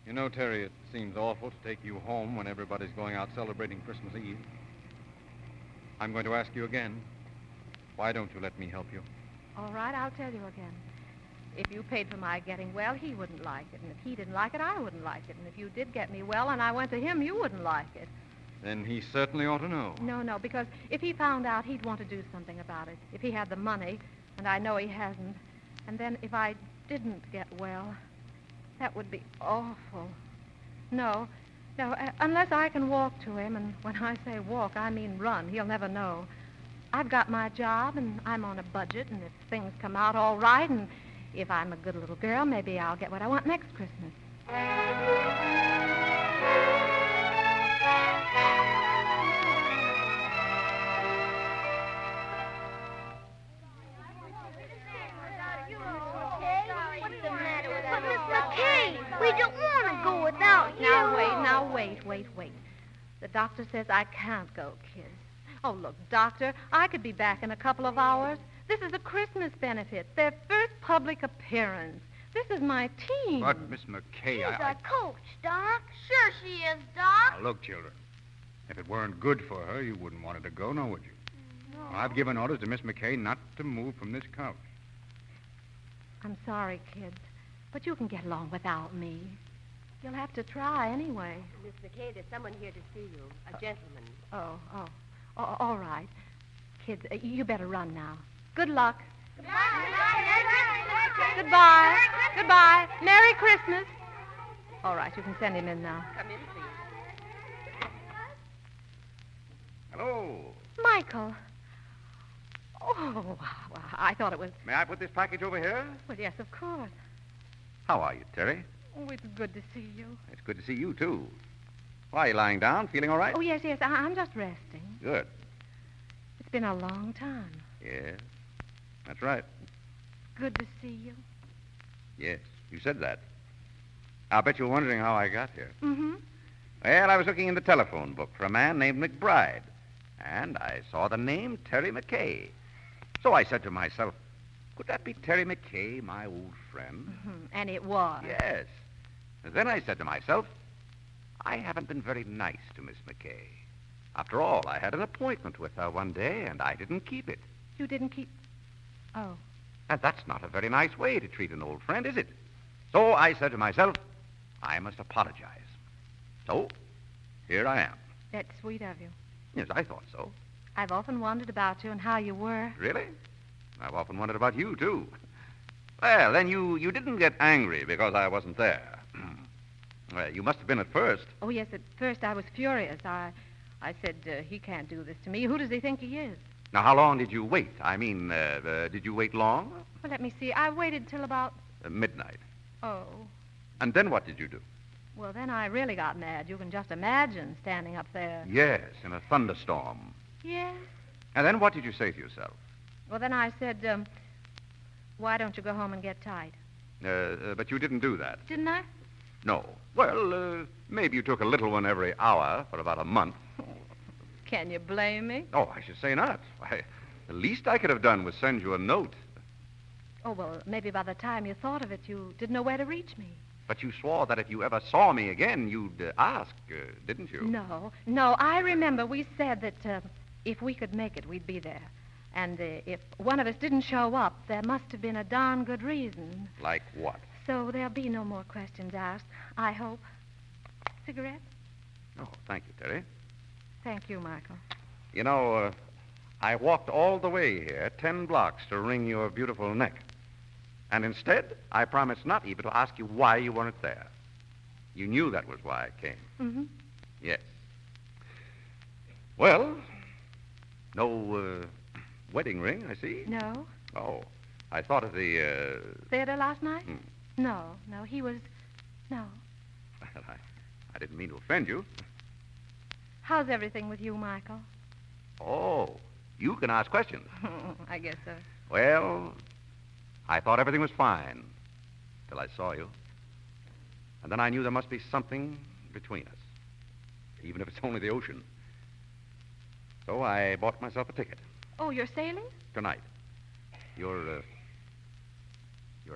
You know, Terry, it seems awful to take you home when everybody's going out celebrating Christmas Eve. I'm going to ask you again. Why don't you let me help you? All right, I'll tell you again. If you paid for my getting well, he wouldn't like it. And if he didn't like it, I wouldn't like it. And if you did get me well and I went to him, you wouldn't like it. Then he certainly ought to know. No, because if he found out, he'd want to do something about it. If he had the money, and I know he hasn't. And then if I didn't get well, that would be awful. No, unless I can walk to him, and when I say walk, I mean run. He'll never know. I've got my job, and I'm on a budget, and if things come out all right, and if I'm a good little girl, maybe I'll get what I want next Christmas. We don't want to go without you. Now, wait. The doctor says I can't go, kids. Oh, look, doctor, I could be back in a couple of hours. This is a Christmas benefit, their first public appearance. This is my team. But, Miss McKay, She's our coach, Doc. Sure she is, Doc. Now, look, children. If it weren't good for her, you wouldn't want her to go, now would you? No. I've given orders to Miss McKay not to move from this couch. I'm sorry, kids, but you can get along without me. You'll have to try anyway. Miss McKay, there's someone here to see you. A gentleman. Oh, all right. Kids, you better run now. Good luck. Goodbye. Merry Christmas. All right, you can send him in now. Come in, please. Hello. Michael. Oh, Oh, well, I thought it was... May I put this package over here? Well, yes, of course. How are you, Terry? Oh, it's good to see you. It's good to see you, too. Why, are you lying down? Feeling all right? Oh, yes, I'm just resting. Good. It's been a long time. Yes, that's right. Good to see you. Yes, you said that. I'll bet you're wondering how I got here. Mm-hmm. Well, I was looking in the telephone book for a man named McBride, and I saw the name Terry McKay. So I said to myself, could that be Terry McKay, my old friend? Mm-hmm. And it was. Yes. And then I said to myself, I haven't been very nice to Miss McKay. After all, I had an appointment with her one day, and I didn't keep it. You didn't keep... Oh. And that's not a very nice way to treat an old friend, is it? So I said to myself, I must apologize. So, here I am. That's sweet of you. Yes, I thought so. I've often wondered about you and how you were. Really? I've often wondered about you, too. Well, then you didn't get angry because I wasn't there. Well, you must have been at first. Oh, yes, at first I was furious. I said, he can't do this to me. Who does he think he is? Now, how long did you wait? I mean, did you wait long? Well, let me see. I waited till about... Midnight. Oh. And then what did you do? Well, then I really got mad. You can just imagine standing up there. Yes, in a thunderstorm. Yes. And then what did you say to yourself? Well, then I said, why don't you go home and get tight? But you didn't do that. Didn't I? No. Well, maybe you took a little one every hour for about a month. Can you blame me? Oh, I should say not. Why, the least I could have done was send you a note. Oh, well, maybe by the time you thought of it, you didn't know where to reach me. But you swore that if you ever saw me again, you'd ask, didn't you? No, I remember we said that if we could make it, we'd be there. And if one of us didn't show up, there must have been a darn good reason. Like what? So there'll be no more questions asked, I hope. Cigarette? Oh, thank you, Terry. Thank you, Michael. You know, I walked all the way here, 10 blocks, to wring your beautiful neck. And instead, I promised not even to ask you why you weren't there. You knew that was why I came. Mm-hmm. Yes. Well, no wedding ring, I see. No. Oh, I thought of the... Theater last night? No, he was... No. Well, I didn't mean to offend you. How's everything with you, Michael? Oh, you can ask questions. I guess so. Well, I thought everything was fine till I saw you. And then I knew there must be something between us, even if it's only the ocean. So I bought myself a ticket. Oh, you're sailing? Tonight. You're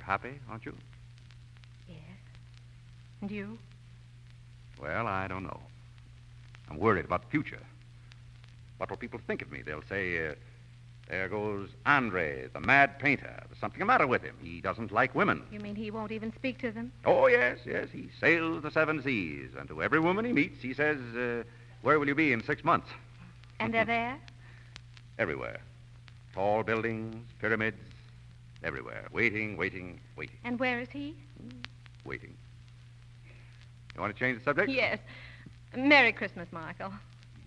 happy, aren't you? Yes. And you? Well, I don't know. I'm worried about the future. What will people think of me? They'll say, there goes Andre, the mad painter. There's something the matter with him. He doesn't like women. You mean he won't even speak to them? Oh, yes. He sails the 7 seas. And to every woman he meets, he says, where will you be in 6 months? And they're there? Everywhere. Tall buildings, pyramids, everywhere. Waiting. And where is he? Waiting. You want to change the subject? Yes. Merry Christmas, Michael.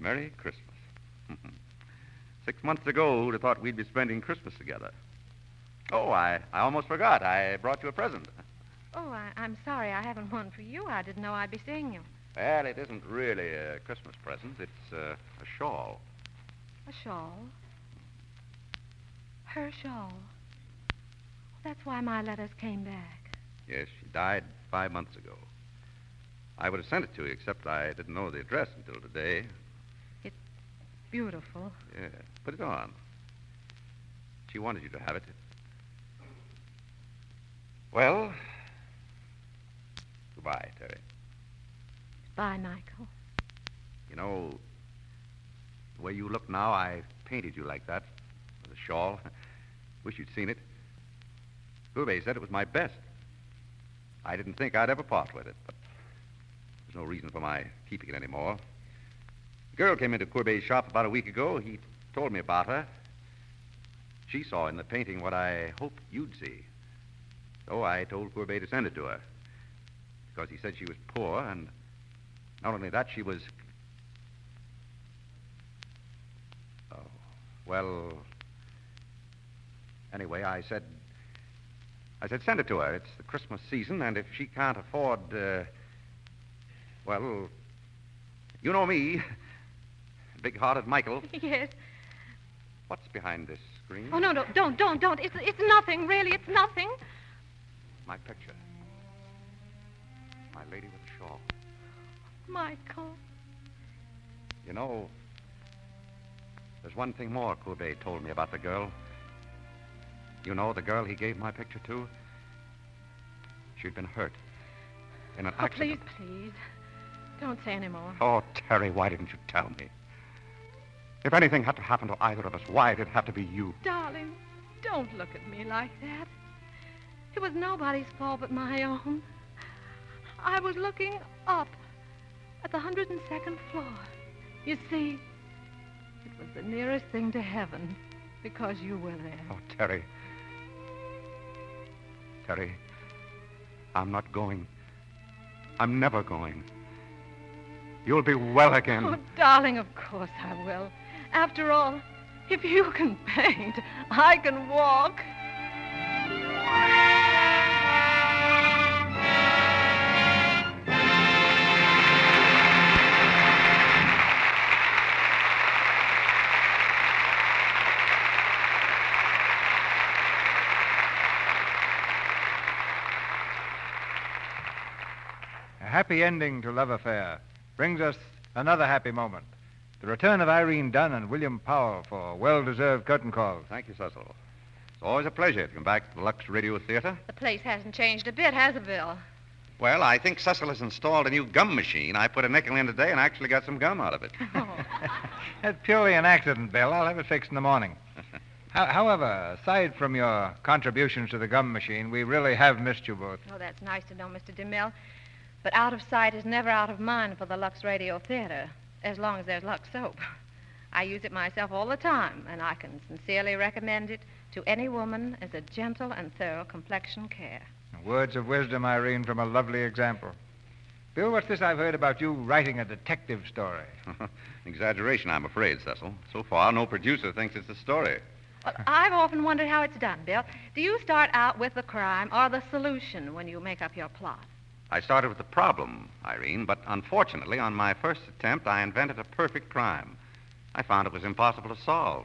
Merry Christmas. 6 months ago, who'd have thought we'd be spending Christmas together? Oh, I almost forgot. I brought you a present. Oh, I'm sorry I haven't one for you. I didn't know I'd be seeing you. Well, it isn't really a Christmas present. It's a shawl. A shawl? Her shawl. That's why my letters came back. Yes, she died 5 months ago. I would have sent it to you, except I didn't know the address until today. It's beautiful. Yeah, put it on. She wanted you to have it. Well, goodbye, Terry. Bye, Michael. You know, the way you look now, I painted you like that, with a shawl. Wish you'd seen it. Courbet said it was my best. I didn't think I'd ever part with it, but there's no reason for my keeping it anymore. A girl came into Courbet's shop about a week ago. He told me about her. She saw in the painting what I hoped you'd see. So I told Courbet to send it to her, because he said she was poor, and not only that, she was... Oh, well, Anyway, I said send it to her. It's the Christmas season, and if she can't afford, well, you know me, big-hearted Michael. Yes. What's behind this screen? Oh, no, don't. It's nothing, really, it's nothing. My picture. My lady with a shawl. Michael. You know, there's one thing more Courbet told me about the girl. You know, the girl he gave my picture to? She'd been hurt in an accident. Please. Don't say any more. Oh, Terry, why didn't you tell me? If anything had to happen to either of us, why did it have to be you? Darling, don't look at me like that. It was nobody's fault but my own. I was looking up at the 102nd floor. You see, it was the nearest thing to heaven because you were there. Oh, Terry. Terry, I'm not going. I'm never going. You'll be well again. Oh, darling, of course I will. After all, if you can paint, I can walk. A happy ending to Love Affair brings us another happy moment. The return of Irene Dunn and William Powell for well-deserved curtain calls. Thank you, Cecil. It's always a pleasure to come back to the Lux Radio Theater. The place hasn't changed a bit, has it, Bill? Well, I think Cecil has installed a new gum machine. I put a nickel in today and actually got some gum out of it. That's purely an accident, Bill. I'll have it fixed in the morning. However, aside from your contributions to the gum machine, we really have missed you both. Oh, that's nice to know, Mr. DeMille. But out of sight is never out of mind for the Lux Radio Theater, as long as there's Lux soap. I use it myself all the time, and I can sincerely recommend it to any woman as a gentle and thorough complexion care. Words of wisdom, Irene, from a lovely example. Bill, what's this I've heard about you writing a detective story? Exaggeration, I'm afraid, Cecil. So far, no producer thinks it's a story. Well, I've often wondered how it's done, Bill. Do you start out with the crime or the solution when you make up your plot? I started with the problem, Irene, but unfortunately, on my first attempt, I invented a perfect crime. I found it was impossible to solve.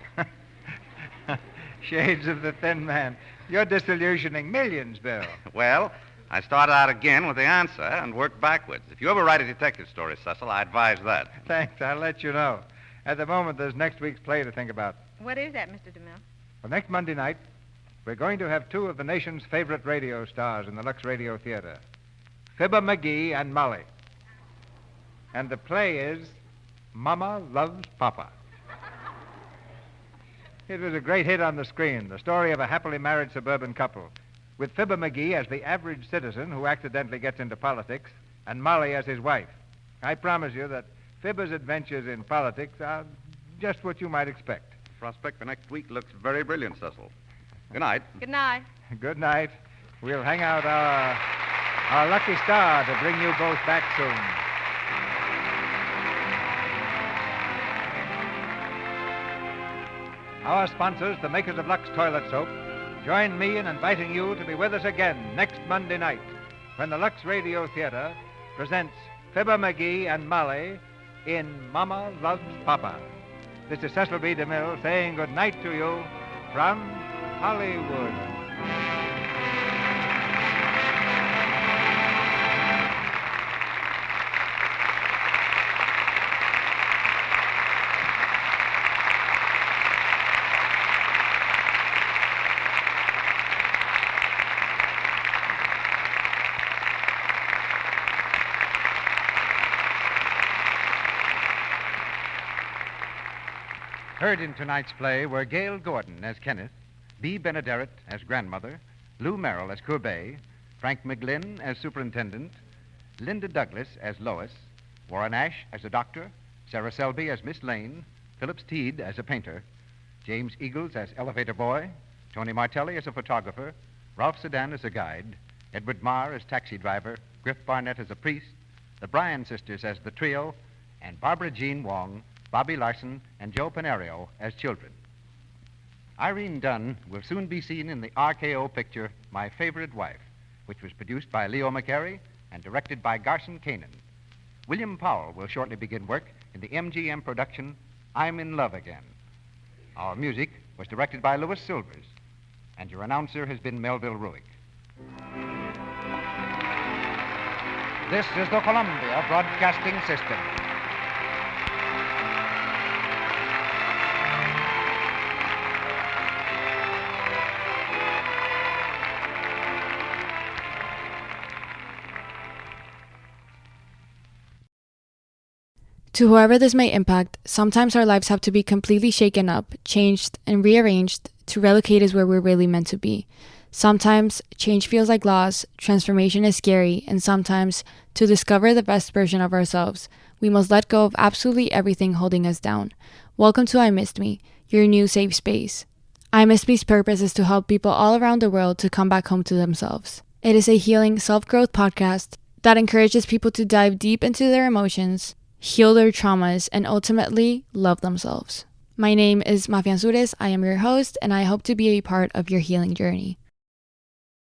Shades of the thin man. You're disillusioning millions, Bill. Well, I started out again with the answer and worked backwards. If you ever write a detective story, Cecil, I advise that. Thanks. I'll let you know. At the moment, there's next week's play to think about. What is that, Mr. DeMille? Well, next Monday night, we're going to have two of the nation's favorite radio stars in the Lux Radio Theater, Fibber McGee and Molly. And the play is Mama Loves Papa. It was a great hit on the screen, the story of a happily married suburban couple, with Fibber McGee as the average citizen who accidentally gets into politics, and Molly as his wife. I promise you that Fibber's adventures in politics are just what you might expect. The prospect for next week looks very brilliant, Cecil. Good night. Good night. Good night. We'll hang out our lucky star to bring you both back soon. Our sponsors, the makers of Lux Toilet Soap, join me in inviting you to be with us again next Monday night when the Lux Radio Theater presents Fibber McGee and Molly in Mama Loves Papa. This is Cecil B. DeMille saying good night to you from Hollywood. Heard in tonight's play were Gail Gordon as Kenneth, Bea Benaderet as grandmother, Lou Merrill as Courbet, Frank McGlynn as superintendent, Linda Douglas as Lois, Warren Ash as a doctor, Sarah Selby as Miss Lane, Phillips Teed as a painter, James Eagles as elevator boy, Tony Martelli as a photographer, Ralph Sedan as a guide, Edward Marr as taxi driver, Griff Barnett as a priest, the Bryan sisters as the trio, and Barbara Jean Wong, Bobby Larson, and Joe Panerio as children. Irene Dunn will soon be seen in the RKO picture My Favorite Wife, which was produced by Leo McCary and directed by Garson Kanan. William Powell will shortly begin work in the MGM production I'm in Love Again. Our music was directed by Louis Silvers, and your announcer has been Melville Ruick. This is the Columbia Broadcasting System. To whoever this may impact, sometimes our lives have to be completely shaken up, changed, and rearranged to relocate us where we're really meant to be. Sometimes change feels like loss, transformation is scary, and sometimes, to discover the best version of ourselves, we must let go of absolutely everything holding us down. Welcome to I Missed Me, your new safe space. I Missed Me's purpose is to help people all around the world to come back home to themselves. It is a healing self-growth podcast that encourages people to dive deep into their emotions, heal their traumas, and ultimately love themselves. My name is Mafian Sures. I am your host, and I hope to be a part of your healing journey.